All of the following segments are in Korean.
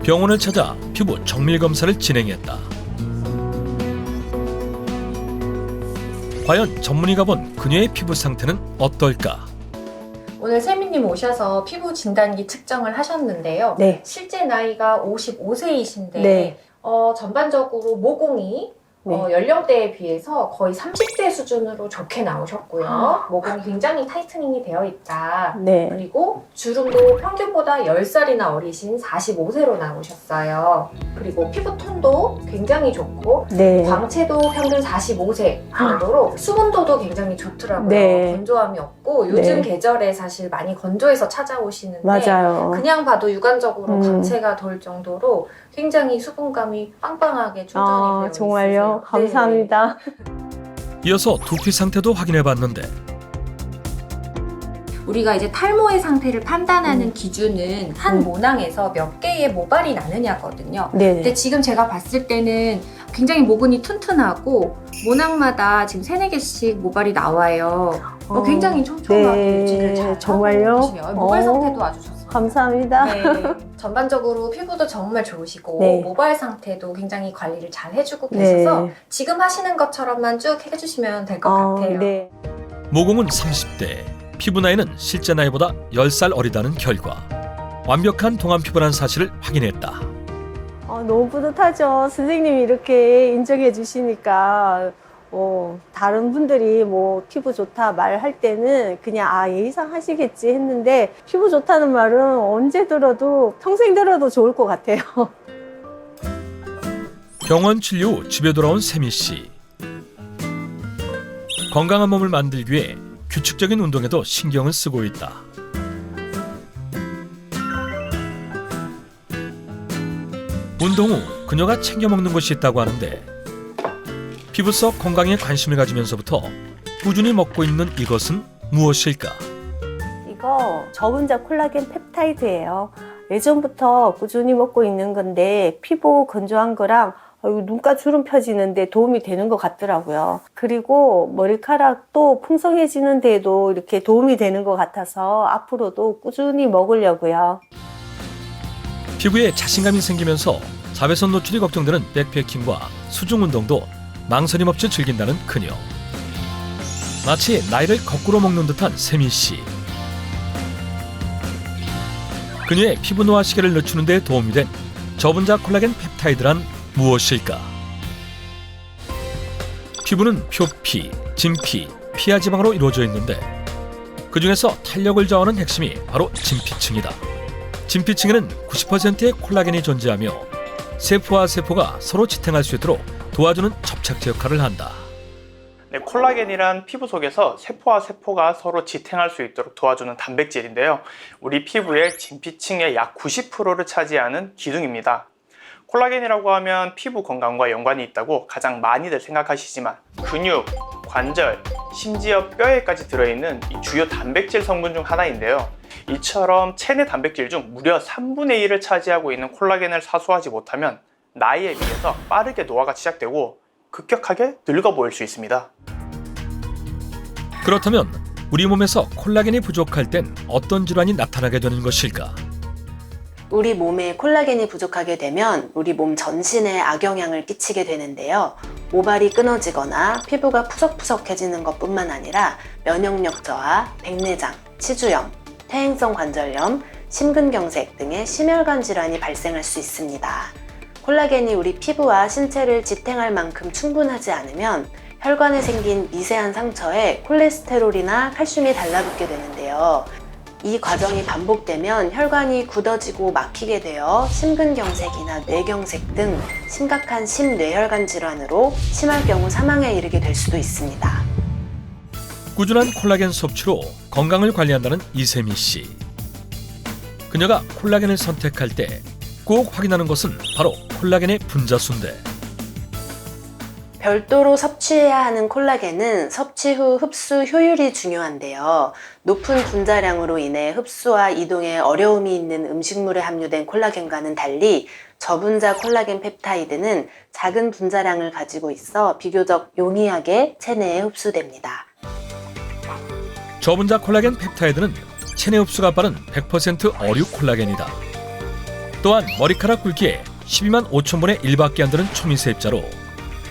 병원을 찾아 피부 정밀 검사를 진행했다. 과연 전문의가 본 그녀의 피부 상태는 어떨까? 오늘 세미님 오셔서 피부 진단기 측정을 하셨는데요. 네. 실제 나이가 55세이신데 네. 전반적으로 모공이 네. 연령대에 비해서 거의 30대 수준으로 좋게 나오셨고요. 모공이 굉장히 타이트닝이 되어 있다. 네. 그리고 주름도 평균보다 10살이나 어리신 45세로 나오셨어요. 그리고 피부톤도 굉장히 좋고 네. 광채도 평균 45세 정도로 수분도도 굉장히 좋더라고요. 네. 건조함이 없고 요즘 네. 계절에 사실 많이 건조해서 찾아오시는데 맞아요. 그냥 봐도 육안적으로 광채가 돌 정도로 굉장히 수분감이 빵빵하게 충전이 되어 정말요? 있으세요. 감사합니다. 이어서 두피 상태도 확인해봤는데 우리가 이제 탈모의 상태를 판단하는 기준은 한 모낭에서 몇 개의 모발이 나느냐거든요. 네. 근데 지금 제가 봤을 때는 굉장히 모근이 튼튼하고 모낭마다 지금 3-4개씩 모발이 나와요. 굉장히 촘촘하게 네. 유지를 잘 정말요? 하고 계시네요. 모발 상태도 아주 좋습니다. 감사합니다. 네. 전반적으로 피부도 정말 좋으시고 네. 모발 상태도 굉장히 관리를 잘 해주고 계셔서 네. 지금 하시는 것처럼만 쭉 해주시면 될 것 같아요. 네. 모공은 30대, 피부 나이는 실제 나이보다 10살 어리다는 결과. 완벽한 동안 피부라는 사실을 확인했다. 너무 뿌듯하죠. 선생님이 이렇게 인정해 주시니까 다른 분들이 뭐 피부 좋다 말할 때는 그냥 예의상 하시겠지 했는데 피부 좋다는 말은 언제 들어도 평생 들어도 좋을 것 같아요. 병원 진료 후 집에 돌아온 세미 씨. 건강한 몸을 만들기 위해 규칙적인 운동에도 신경을 쓰고 있다. 운동 후 그녀가 챙겨 먹는 것이 있다고 하는데 피부 속 건강에 관심을 가지면서부터 꾸준히 먹고 있는 이것은 무엇일까? 이거 저분자 콜라겐 펩타이드예요. 예전부터 꾸준히 먹고 있는 건데 피부 건조한 거랑 눈가 주름 펴지는데 도움이 되는 것 같더라고요. 그리고 머리카락도 풍성해지는 데에도 이렇게 도움이 되는 것 같아서 앞으로도 꾸준히 먹으려고요. 피부에 자신감이 생기면서 자외선 노출이 걱정되는 백패킹과 수중 운동도 망설임 없이 즐긴다는 그녀. 마치 나이를 거꾸로 먹는 듯한 세미 씨. 그녀의 피부 노화 시계를 늦추는 데 도움이 된 저분자 콜라겐 펩타이드란 무엇일까? 피부는 표피, 진피, 피하 지방으로 이루어져 있는데 그중에서 탄력을 저하는 핵심이 바로 진피층이다. 진피층에는 90%의 콜라겐이 존재하며 세포와 세포가 서로 지탱할 수 있도록 도와주는 접착제 역할을 한다. 네, 콜라겐이란 피부 속에서 세포와 세포가 서로 지탱할 수 있도록 도와주는 단백질인데요. 우리 피부의 진피층의 약 90%를 차지하는 기둥입니다. 콜라겐이라고 하면 피부 건강과 연관이 있다고 가장 많이들 생각하시지만 근육, 관절, 심지어 뼈에까지 들어있는 이 주요 단백질 성분 중 하나인데요. 이처럼 체내 단백질 중 무려 3분의 1을 차지하고 있는 콜라겐을 사수하지 못하면 나이에 비해서 빠르게 노화가 시작되고 급격하게 늙어 보일 수 있습니다. 그렇다면 우리 몸에서 콜라겐이 부족할 땐 어떤 질환이 나타나게 되는 것일까? 우리 몸에 콜라겐이 부족하게 되면 우리 몸 전신에 악영향을 끼치게 되는데요. 모발이 끊어지거나 피부가 푸석푸석해지는 것뿐만 아니라 면역력 저하, 백내장, 치주염, 퇴행성 관절염, 심근경색 등의 심혈관 질환이 발생할 수 있습니다. 콜라겐이 우리 피부와 신체를 지탱할 만큼 충분하지 않으면 혈관에 생긴 미세한 상처에 콜레스테롤이나 칼슘이 달라붙게 되는데요. 이 과정이 반복되면 혈관이 굳어지고 막히게 되어 심근경색이나 뇌경색 등 심각한 심뇌혈관 질환으로 심할 경우 사망에 이르게 될 수도 있습니다. 꾸준한 콜라겐 섭취로 건강을 관리한다는 이세미 씨. 그녀가 콜라겐을 선택할 때 꼭 확인하는 것은 바로 콜라겐의 분자수인데 별도로 섭취해야 하는 콜라겐은 섭취 후 흡수 효율이 중요한데요. 높은 분자량으로 인해 흡수와 이동에 어려움이 있는 음식물에 함유된 콜라겐과는 달리 저분자 콜라겐 펩타이드는 작은 분자량을 가지고 있어 비교적 용이하게 체내에 흡수됩니다. 저분자 콜라겐 펩타이드는 체내 흡수가 빠른 100% 어류 콜라겐이다. 또한 머리카락 굵기에 12만 5천분의 1밖에 안 되는 초미세입자로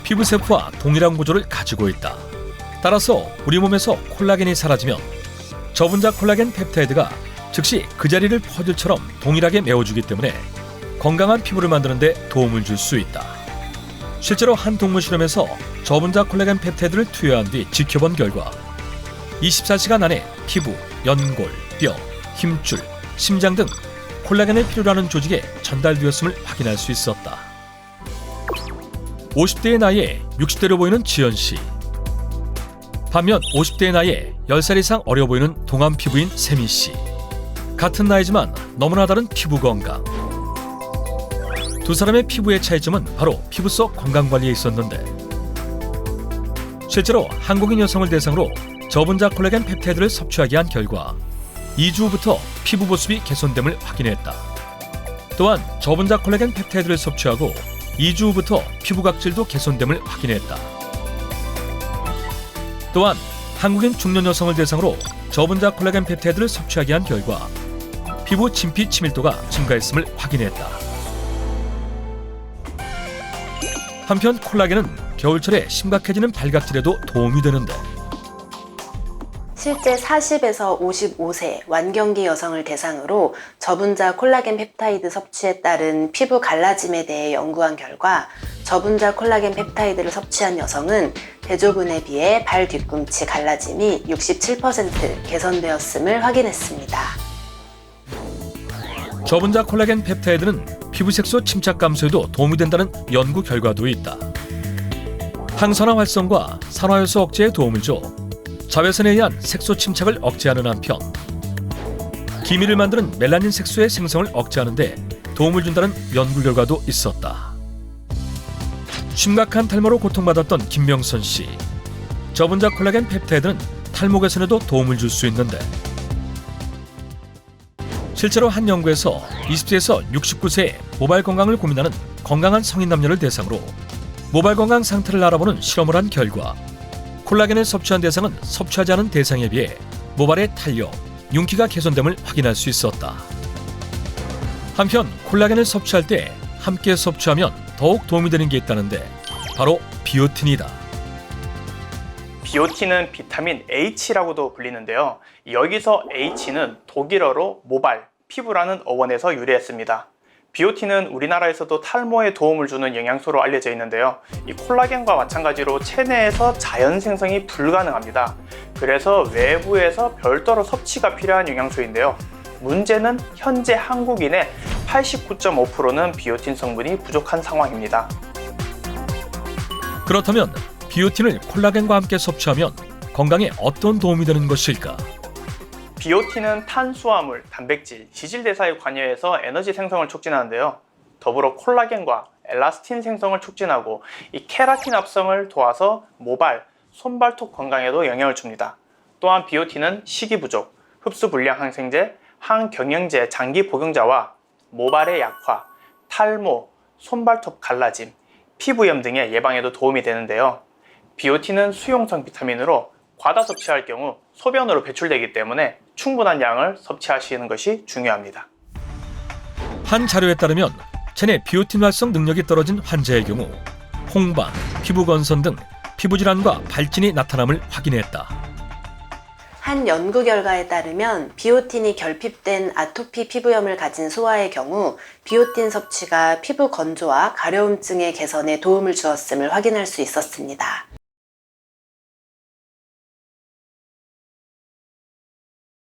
피부 세포와 동일한 구조를 가지고 있다. 따라서 우리 몸에서 콜라겐이 사라지면 저분자 콜라겐 펩타이드가 즉시 그 자리를 퍼즐처럼 동일하게 메워주기 때문에 건강한 피부를 만드는 데 도움을 줄 수 있다. 실제로 한 동물 실험에서 저분자 콜라겐 펩타이드를 투여한 뒤 지켜본 결과 24시간 안에 피부, 연골, 뼈, 힘줄, 심장 등 콜라겐을 필요로 하는 조직에 전달되었음을 확인할 수 있었다. 50대의 나이에 60대로 보이는 지연 씨. 반면 50대의 나이에 10살 이상 어려 보이는 동안 피부인 세미 씨. 같은 나이지만 너무나 다른 피부 건강. 두 사람의 피부의 차이점은 바로 피부 속 건강관리에 있었는데, 실제로 한국인 여성을 대상으로 저분자 콜라겐 펩타이드를 섭취하게 한 결과 2주 후부터 피부 보습이 개선됨을 확인했다. 또한 저분자 콜라겐 펩타이드를 섭취하고 2주 후부터 피부 각질도 개선됨을 확인했다. 또한 한국인 중년 여성을 대상으로 저분자 콜라겐 펩타이드를 섭취하게 한 결과 피부 진피 치밀도가 증가했음을 확인했다. 한편 콜라겐은 겨울철에 심각해지는 발각질에도 도움이 되는데, 실제 40에서 55세 완경기 여성을 대상으로 저분자 콜라겐 펩타이드 섭취에 따른 피부 갈라짐에 대해 연구한 결과 저분자 콜라겐 펩타이드를 섭취한 여성은 대조군에 비해 발 뒤꿈치 갈라짐이 67% 개선되었음을 확인했습니다. 저분자 콜라겐 펩타이드는 피부 색소 침착 감소에도 도움이 된다는 연구 결과도 있다. 항산화 활성과 산화효소 억제에 도움을 줘 자외선에 의한 색소 침착을 억제하는 한편 기미를 만드는 멜라닌 색소의 생성을 억제하는 데 도움을 준다는 연구 결과도 있었다. 심각한 탈모로 고통받았던 김명선 씨. 저분자 콜라겐 펩타이드는 탈모 개선에도 도움을 줄 수 있는데, 실제로 한 연구에서 20세에서 69세의 모발 건강을 고민하는 건강한 성인 남녀를 대상으로 모발 건강 상태를 알아보는 실험을 한 결과 콜라겐을 섭취한 대상은 섭취하지 않은 대상에 비해 모발의 탄력, 윤기가 개선됨을 확인할 수 있었다. 한편 콜라겐을 섭취할 때 함께 섭취하면 더욱 도움이 되는 게 있다는데, 바로 비오틴이다. 비오틴은 비타민 H라고도 불리는데요. 여기서 H는 독일어로 모발, 피부라는 어원에서 유래했습니다. 비오틴은 우리나라에서도 탈모에 도움을 주는 영양소로 알려져 있는데요. 이 콜라겐과 마찬가지로 체내에서 자연 생성이 불가능합니다. 그래서 외부에서 별도로 섭취가 필요한 영양소인데요. 문제는 현재 한국인의 89.5%는 비오틴 성분이 부족한 상황입니다. 그렇다면 비오틴을 콜라겐과 함께 섭취하면 건강에 어떤 도움이 되는 것일까? 비오틴은 탄수화물, 단백질, 지질대사에 관여해서 에너지 생성을 촉진하는데요. 더불어 콜라겐과 엘라스틴 생성을 촉진하고 이 케라틴 합성을 도와서 모발, 손발톱 건강에도 영향을 줍니다. 또한 비오틴은 식이 부족, 흡수 불량 항생제, 항경영제 장기 복용자와 모발의 약화, 탈모, 손발톱 갈라짐, 피부염 등의 예방에도 도움이 되는데요. 비오틴은 수용성 비타민으로 과다 섭취할 경우 소변으로 배출되기 때문에 충분한 양을 섭취하시는 것이 중요합니다. 한 자료에 따르면 체내 비오틴 활성 능력이 떨어진 환자의 경우 홍반, 피부 건선 등 피부질환과 발진이 나타남을 확인했다. 한 연구 결과에 따르면 비오틴이 결핍된 아토피 피부염을 가진 소아의 경우 비오틴 섭취가 피부 건조와 가려움증의 개선에 도움을 주었음을 확인할 수 있었습니다.